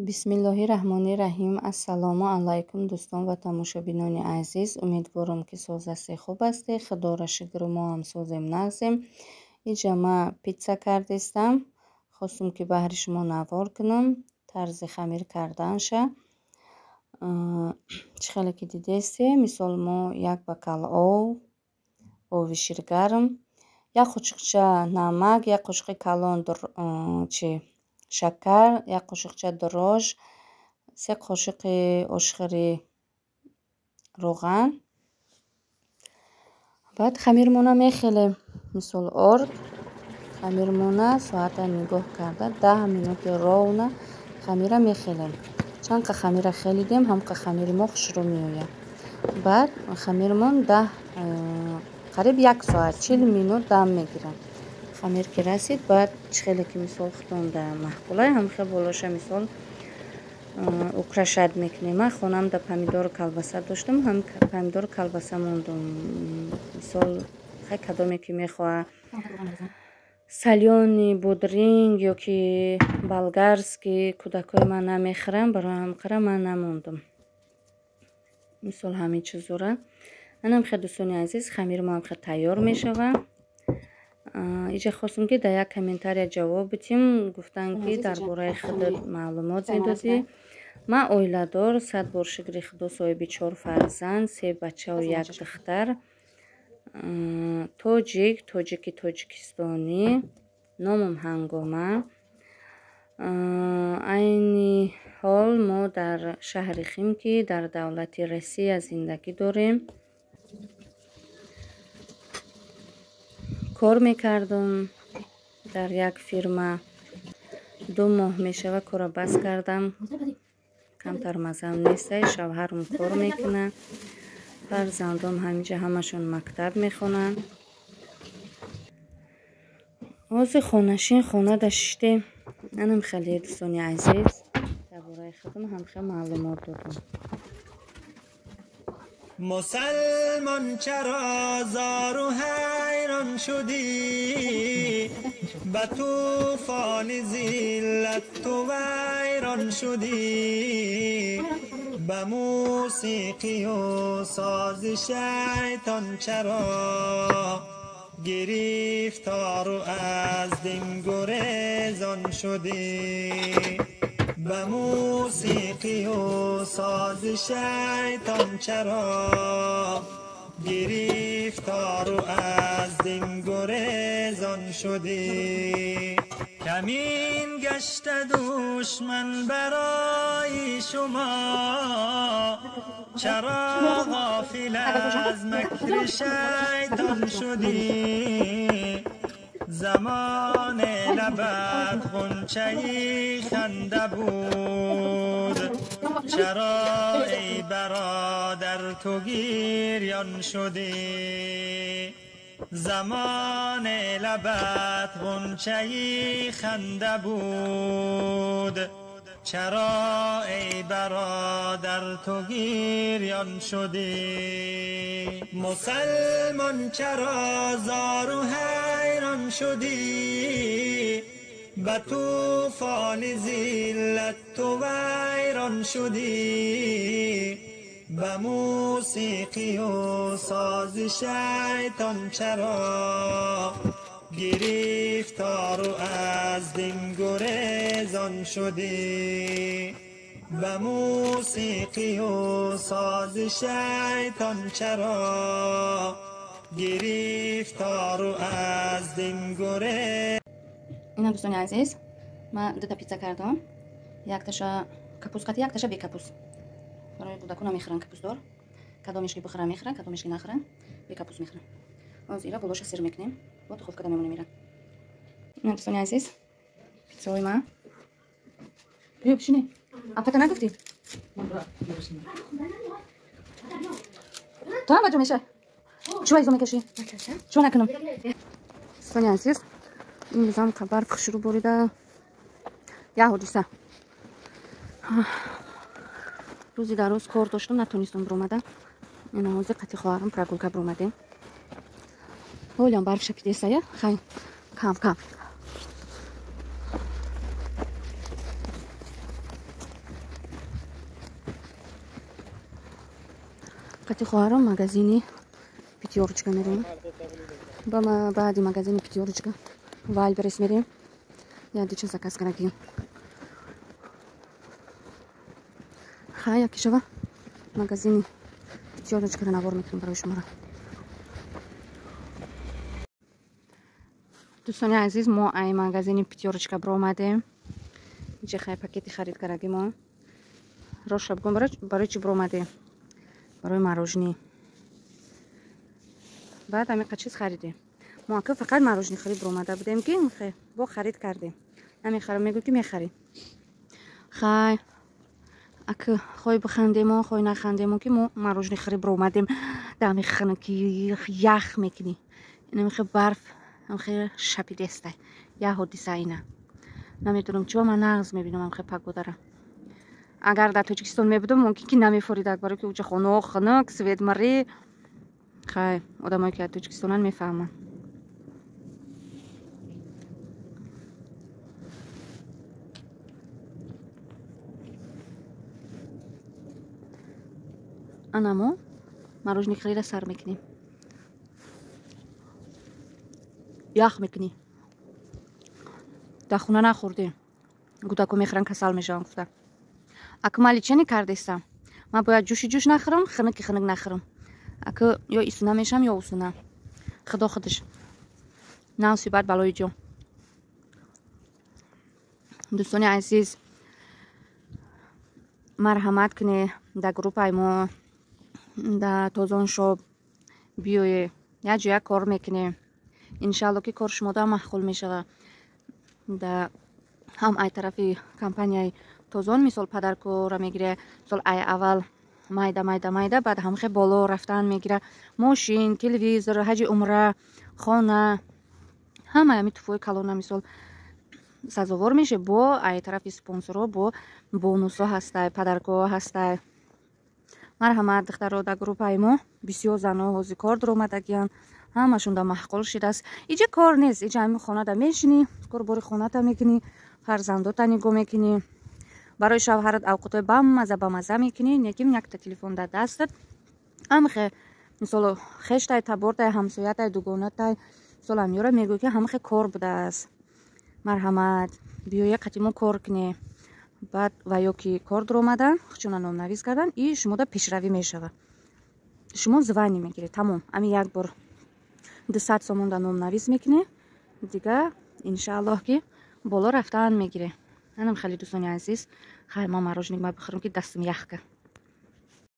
бисмиллоҳи раҳмонир раҳим. Ассалому алайкум дӯстон ва тамошобинони азиз. Умедворам ки созаси хуб астед. Худора шукр, мо ҳам созем нағзем. Инҷа ма питса кардистам. Хостум ки баҳри шумо навор кунам тарзи хамир карданша. Чӣ хеле ки дидесте, мисол мо як бакал оби ширгарм, як қошиқча намак, як қошиқи калон шакар, як қошиқча дрож, 3 қошиқи ошхири роған. Баъд хамирмона мехелем. Мисол орд хамирмона соата нигоҳ карда 10 минути ровна хамира мехелем. Чанка хамира хелидем, ҳамка хамири мо хушрӯ меояд. Баъд хамирмон қариб 1 соат 40 минут дам мегирад. Хамир ки расид, баъд чӣ хеле ки мисол хутонда маҳкулай ҳамхел болоша мисол украшад мекунем. Ман хонамда помидору колбаса доштам, ҳам помидору колбаса мондум. Мисол хай кадоме ки мехоҳад сальёни бодринг ё ки болгарский кӯдакои ман намехӯранд, барои ҳамқара ман намондум. Мисол ҳамин чизора. Манам хеле дӯстони азиз, хамири мо ҳамхел тайёр мешавад. Иҷа хостум ки дар як комментария ҷавоб битим. Гуфтанд ки дар бораи худат маълумот медодӣ. Ман оиладор, 100 бор шукри худо, соҳиби 4 фарзанд, 3 бачаву 1 духтар. Тоҷики тоҷикистонӣ. Номам Ҳангома. Айни ҳол мо дар шаҳри Химки дар давлати Россия зиндагӣ дорем. кор мекардам дар як фирма. 2 моҳ мешава кора бас кардам. Камтар мазам нестай. Шавҳарам кор мекунад. фарзандам ҳаминҷа ҳамашон мактаб мехонанд. ҳозир хонашин хона даштем. манам хеле дӯстони азиз, дар бораи худам ҳам хеле маълумот додам. مسلمان چرا زار و حیران شدی به طوفان ذلت تو ویران شدی به موسیقی و ساز شیطان چرا گرفتار و از دین گریزان شدی به موسیقی و ساز شیطان چرا گرفتار و از دین گریزان شدی کمین گشت دشمن برای شما چرا غافل از مکر شیطان شدی زمان لبت غنچه‌ای خنده بود چرا ای برادر تو گریان شدی زمان لبت غنچه‌ای خنده بود چرا ای برادر تو گریان شدی مسلمان چرا زار و حیران شدی به طوفان ذلت تو ویران شدی به موسیقی و ساز شیطان چرا گرفتار و از دین گریزان شدی به موسیقی و ساز شیطان چرا گرفتار و از دین گریزان. اینا دوستان عزیز، من 2 تا پیتزا کردم. یک تاشا کپوس قطعی، یک تاشا بی کپوس. برای کودکان میخورن کپوس دار. کدامش که بخورن میخورن، کدامش که نخورن بی کپوس میخورن. از اینا بلوش سیر میکنیم. با تو خوب کدام میمونه میرن. اینا دوستان عزیز، پیتزای من. بیا بشینی. آفتا نگفتی؟ تو هم بجو میشه. چو ایزو میکشی؟ چو نکنم. دوستان عزیز، این بزام خبر خشرو بریده. یا حدیثه. روزی در روز کار داشتم نتونستم برآمدم. این حاضر قطعی خواهرم پراگولکا برآمدیم. هولیم برف شپیده سایه خیلی کم. قطی خواهرم مغازینی پیتیورچکا میریم. با بعدی مغازین پیتیورچکا وایلبرس میریم. یادی چه زکاس کردیم. خیلی کشوا مغازینی پیتیورچکا رو نبار میکنیم برای شما. دوستان عزیز ما ای مغازین پیتیورچکا برو اومدیم. اینجا خیلی پاکتی خرید کردیم ما. روش بگم برای چی برو اومدیم؟ برای ماروژنی. بعد همین چیز خریدیم. ما که فقط ماروژنی خرید برو اومده بودیم که خیلی با خرید کردیم. نمیخرم میگه که میخری. خیلی اگه خوای بخندیم و خوای نخندیم که ما ماروژنی خرید برو اومدیم. دمی خنک که یخ میکنی. اینم خیلی برف هم خیلی شپیده است. یا حدیثه اینه. نمیدونم چرا من نغز میبینم هم خیلی پاک داره. اگر در تاجیکستان میبودم ممکن که نمیفورید اکباره که اوجا خنک سوید مری. خیلی آدمایی که تاجیکستانن میفهمن. انامو ماروژنی خرید سر میکنیم. یخ میکنی. در خونه نخوردیم. گوتاکو میخرن کسل میشن گفتن. اکمالی چنی کردیستم. من باید جوش نخورم خنک نخورم. اگه یا ایسونه میشم یا اوسونه. خدا خودش. نه سیبت بلای جو. دوستان عزیز مرحمت کنه در گروپ ایمو در توزان شو بیوی یا جویا کار میکنه. انشالله که کار شما دا محخول میشه. در هم ای طرفی کمپانیای توزان مثال پدرکو را میگیره. مثال ای اول مایده بعد هم خیلی بالا رفتن میگیره. ماشین، تلویزور، حج عمره، خانه همه همی توفای کلونه مثال سازوار میشه با ای طرف اسپانسرها با بونوس ها هسته پدرکو هسته. مرحمت دخترها در گروپ ایمو بسیار زنها حوزی کار در اومدگیان. همشون در محقول شده است. اینجا کار نیست. اینجا همین خانه در میشینی کار باری خانه تا میکنی فرزندات تا نگاه میکنی برای شوهرت اوقات بمزه میکنی. یکیم یک تا تلفن در دستت هم خیلی مثلا خشت تبرد همسایت دوگانت مثال همیاره میگو که هم خیلی کار بوده است. مرحمت بیایی قطیمو کار کنی بعد و یا که کار در اومدن چون نام نویس کردن این شما در پیشروی میشه. شما زوانی میگیری تمام امی یک بار 200 سومون در نام نویس میکنی دیگه انشالله که بالا رفتن میگیره. منم خیلی دوستانی عزیز خیلی ما ماروژنی ما بخورم که دستم یخ که